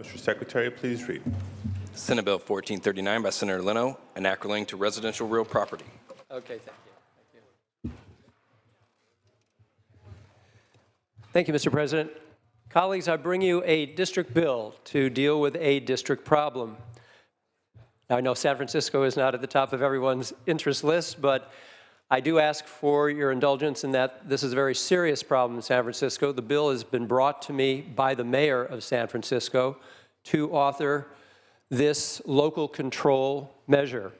Mr. Secretary, please read. Senate Bill 1439 by Senator Leno, enacting to residential real property. Okay, thank you. Thank you, Mr. President. Colleagues, I bring you a district bill to deal with a district problem. Now, I know San Francisco is not at the top of everyone's interest list, but I do ask for your indulgence in that this is a very serious problem in San Francisco. The bill has been brought to me by the mayor of San Francisco to author this local control measure.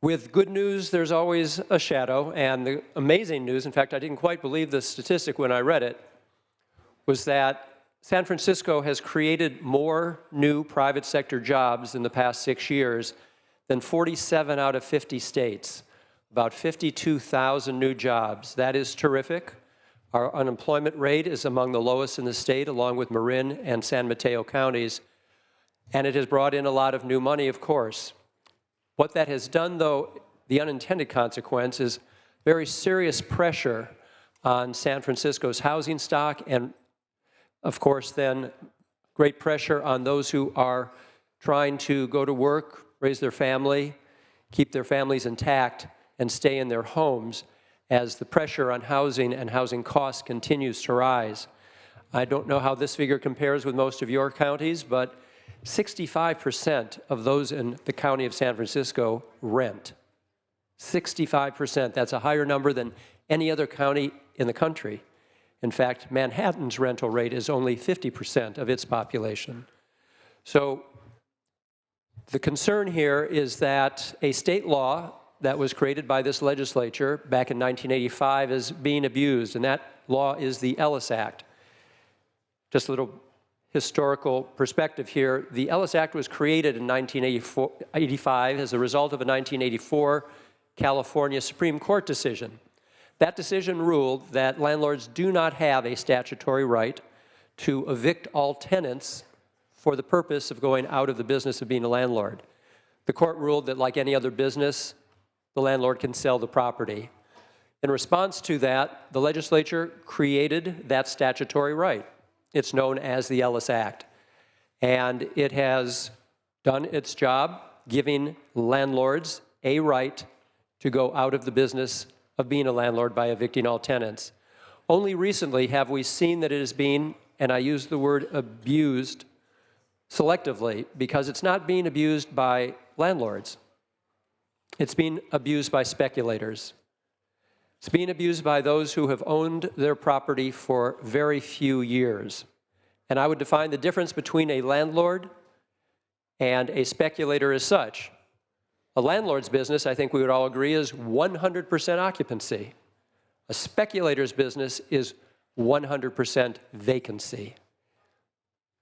With good news, there's always a shadow, and the amazing news, in fact, I didn't quite believe the statistic when I read it, was that San Francisco has created more new private sector jobs in the past 6 years than 47 out of 50 states, about 52,000 new jobs. That is terrific. Our unemployment rate is among the lowest in the state, along with Marin and San Mateo counties, and it has brought in a lot of new money, of course. What that has done, though, the unintended consequence is very serious pressure on San Francisco's housing stock and, of course, then great pressure on those who are trying to go to work, raise their family, keep their families intact, and stay in their homes as the pressure on housing and housing costs continues to rise. I don't know how this figure compares with most of your counties, but 65% of those in the county of San Francisco rent. 65%. That's a higher number than any other county in the country. In fact, Manhattan's rental rate is only 50% of its population. So the concern here is that a state law that was created by this legislature back in 1985 is being abused, and that law is the Ellis Act. Just a little historical perspective here. The Ellis Act was created in 1985 as a result of a 1984 California Supreme Court decision. That decision ruled that landlords do not have a statutory right to evict all tenants for the purpose of going out of the business of being a landlord. The court ruled that, like any other business, the landlord can sell the property. In response to that, the legislature created that statutory right. It's known as the Ellis Act. And it has done its job, giving landlords a right to go out of the business of being a landlord by evicting all tenants. Only recently have we seen that it is being, and I use the word abused selectively, because it's not being abused by landlords. It's being abused by speculators. It's being abused by those who have owned their property for very few years. And I would define the difference between a landlord and a speculator as such. A landlord's business, I think we would all agree, is 100% occupancy. A speculator's business is 100% vacancy.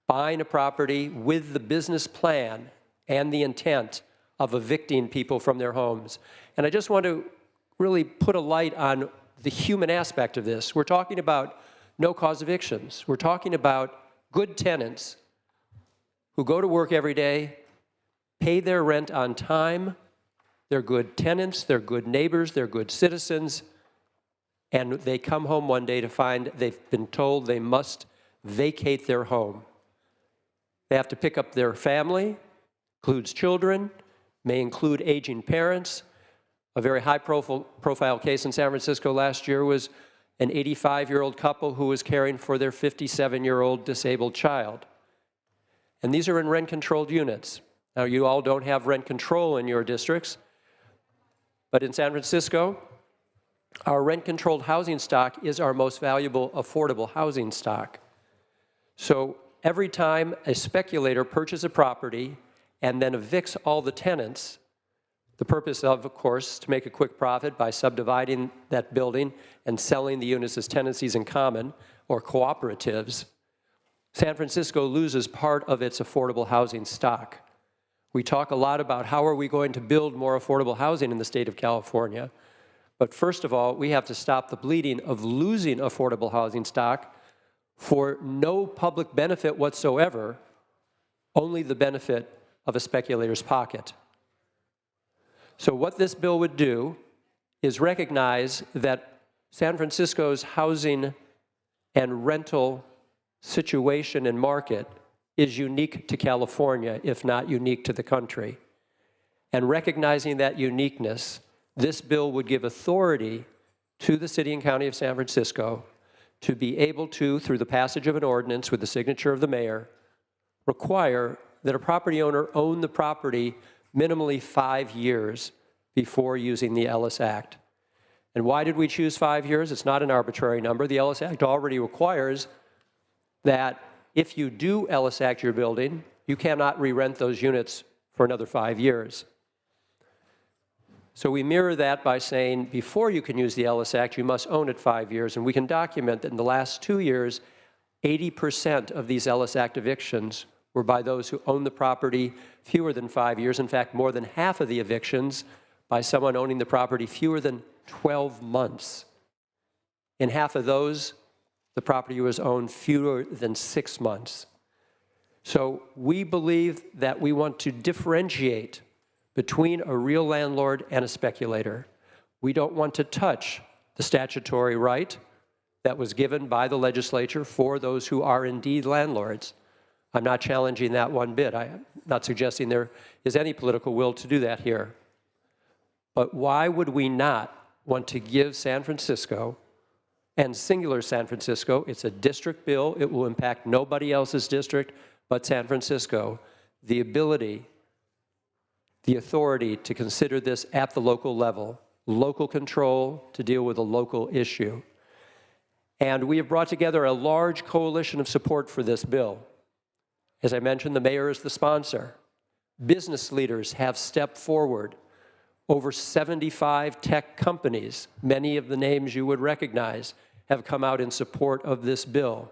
Buying a property with the business plan and the intent of evicting people from their homes. And I just want to really put a light on the human aspect of this. We're talking about no-cause evictions. We're talking about good tenants who go to work every day, pay their rent on time, they're good tenants, they're good neighbors, they're good citizens, and they come home one day to find they've been told they must vacate their home. They have to pick up their family, includes children, may include aging parents. A very high-profile case in San Francisco last year was an 85-year-old couple who was caring for their 57-year-old disabled child. And these are in rent-controlled units. Now, you all don't have rent control in your districts, but in San Francisco, our rent-controlled housing stock is our most valuable affordable housing stock. So every time a speculator purchases a property and then evicts all the tenants, the purpose of course, to make a quick profit by subdividing that building and selling the units as tenancies in common or cooperatives, San Francisco loses part of its affordable housing stock. We talk a lot about how are we going to build more affordable housing in the state of California. But first of all, we have to stop the bleeding of losing affordable housing stock for no public benefit whatsoever, only the benefit of a speculator's pocket. So what this bill would do is recognize that San Francisco's housing and rental situation and market is unique to California, if not unique to the country. And recognizing that uniqueness, this bill would give authority to the City and County of San Francisco to be able to, through the passage of an ordinance with the signature of the mayor, require that a property owner own the property minimally 5 years before using the Ellis Act. And why did we choose 5 years? It's not an arbitrary number. The Ellis Act already requires that if you do Ellis Act your building, you cannot re-rent those units for another 5 years. So we mirror that by saying before you can use the Ellis Act, you must own it 5 years. And we can document that in the last 2 years, 80% of these Ellis Act evictions were by those who own the property fewer than 5 years. In fact, more than half of the evictions by someone owning the property fewer than 12 months. In half of those, the property was owned fewer than 6 months. So we believe that we want to differentiate between a real landlord and a speculator. We don't want to touch the statutory right that was given by the legislature for those who are indeed landlords. I'm not challenging that one bit. I'm not suggesting there is any political will to do that here. But why would we not want to give San Francisco, and singular San Francisco, it's a district bill, it will impact nobody else's district but San Francisco, the ability, the authority to consider this at the local level, local control to deal with a local issue. And we have brought together a large coalition of support for this bill. As I mentioned, the mayor is the sponsor. Business leaders have stepped forward. Over 75 tech companies, many of the names you would recognize, have come out in support of this bill,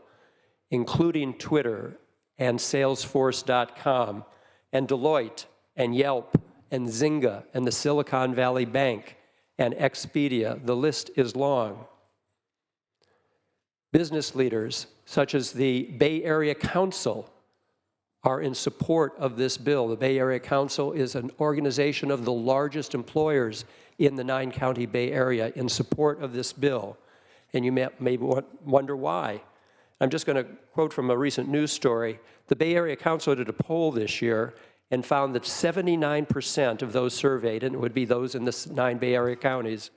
including Twitter and Salesforce.com and Deloitte and Yelp and Zynga and the Silicon Valley Bank and Expedia. The list is long. Business leaders such as the Bay Area Council are in support of this bill. The Bay Area Council is an organization of the largest employers in the 9-county Bay Area in support of this bill. And you may wonder why. I'm just going to quote from a recent news story. The Bay Area Council did a poll this year and found that 79% of those surveyed, and it would be those in the 9 Bay Area counties,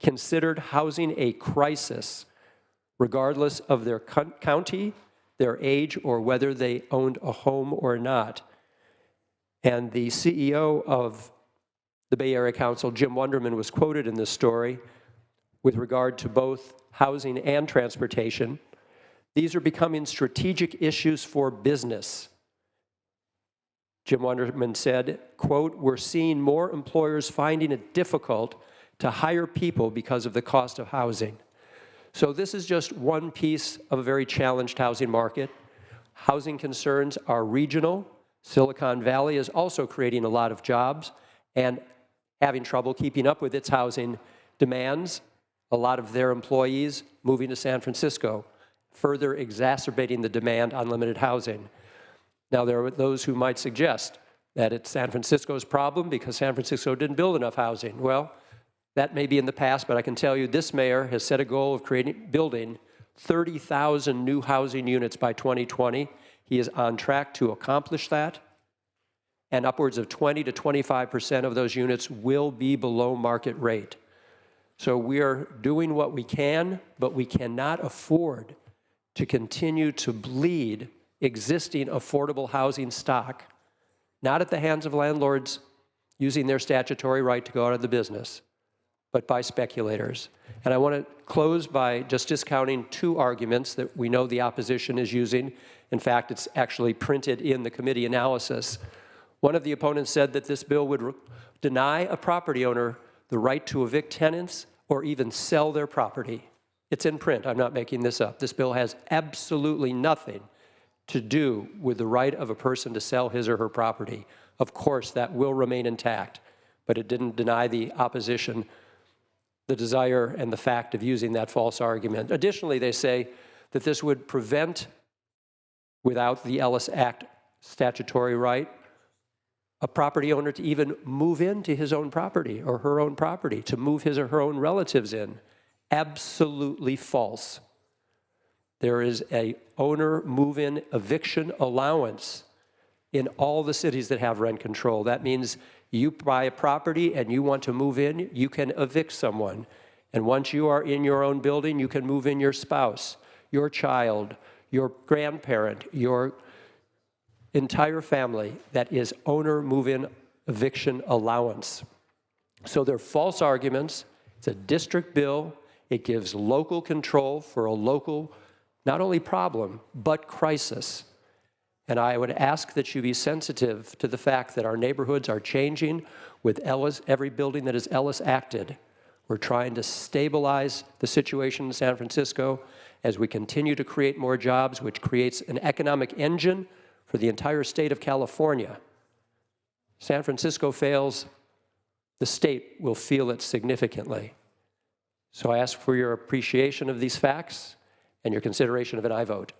considered housing a crisis, regardless of their county, their age, or whether they owned a home or not. And the CEO of the Bay Area Council, Jim Wunderman, was quoted in this story with regard to both housing and transportation. These are becoming strategic issues for business. Jim Wunderman said, quote, "We're seeing more employers finding it difficult to hire people because of the cost of housing." So this is just one piece of a very challenged housing market. Housing concerns are regional. Silicon Valley is also creating a lot of jobs and having trouble keeping up with its housing demands. A lot of their employees moving to San Francisco, further exacerbating the demand on limited housing. Now, there are those who might suggest that it's San Francisco's problem because San Francisco didn't build enough housing. Well, that may be in the past, but I can tell you this mayor has set a goal of building 30,000 new housing units by 2020. He is on track to accomplish that, and upwards of 20 to 25% of those units will be below market rate. So we are doing what we can, but we cannot afford to continue to bleed existing affordable housing stock, not at the hands of landlords using their statutory right to go out of the business, but by speculators. And I want to close by just discounting two arguments that we know the opposition is using. In fact, it's actually printed in the committee analysis. One of the opponents said that this bill would deny a property owner the right to evict tenants or even sell their property. It's in print. I'm not making this up. This bill has absolutely nothing to do with the right of a person to sell his or her property. Of course, that will remain intact, but it didn't deny the opposition the desire and the fact of using that false argument. Additionally, they say that this would prevent, without the Ellis Act statutory right, a property owner to even move into his own property or her own property, to move his or her own relatives in. Absolutely false. There is a owner move-in eviction allowance in all the cities that have rent control. That means you buy a property and you want to move in, you can evict someone. And once you are in your own building, you can move in your spouse, your child, your grandparent, your entire family. That is owner move-in eviction allowance. So they're false arguments. It's a district bill. It gives local control for a local, not only problem, but crisis. And I would ask that you be sensitive to the fact that our neighborhoods are changing with Ellis, every building that is Ellis acted. We're trying to stabilize the situation in San Francisco as we continue to create more jobs, which creates an economic engine for the entire state of California. San Francisco fails, the state will feel it significantly. So I ask for your appreciation of these facts and your consideration of an aye vote.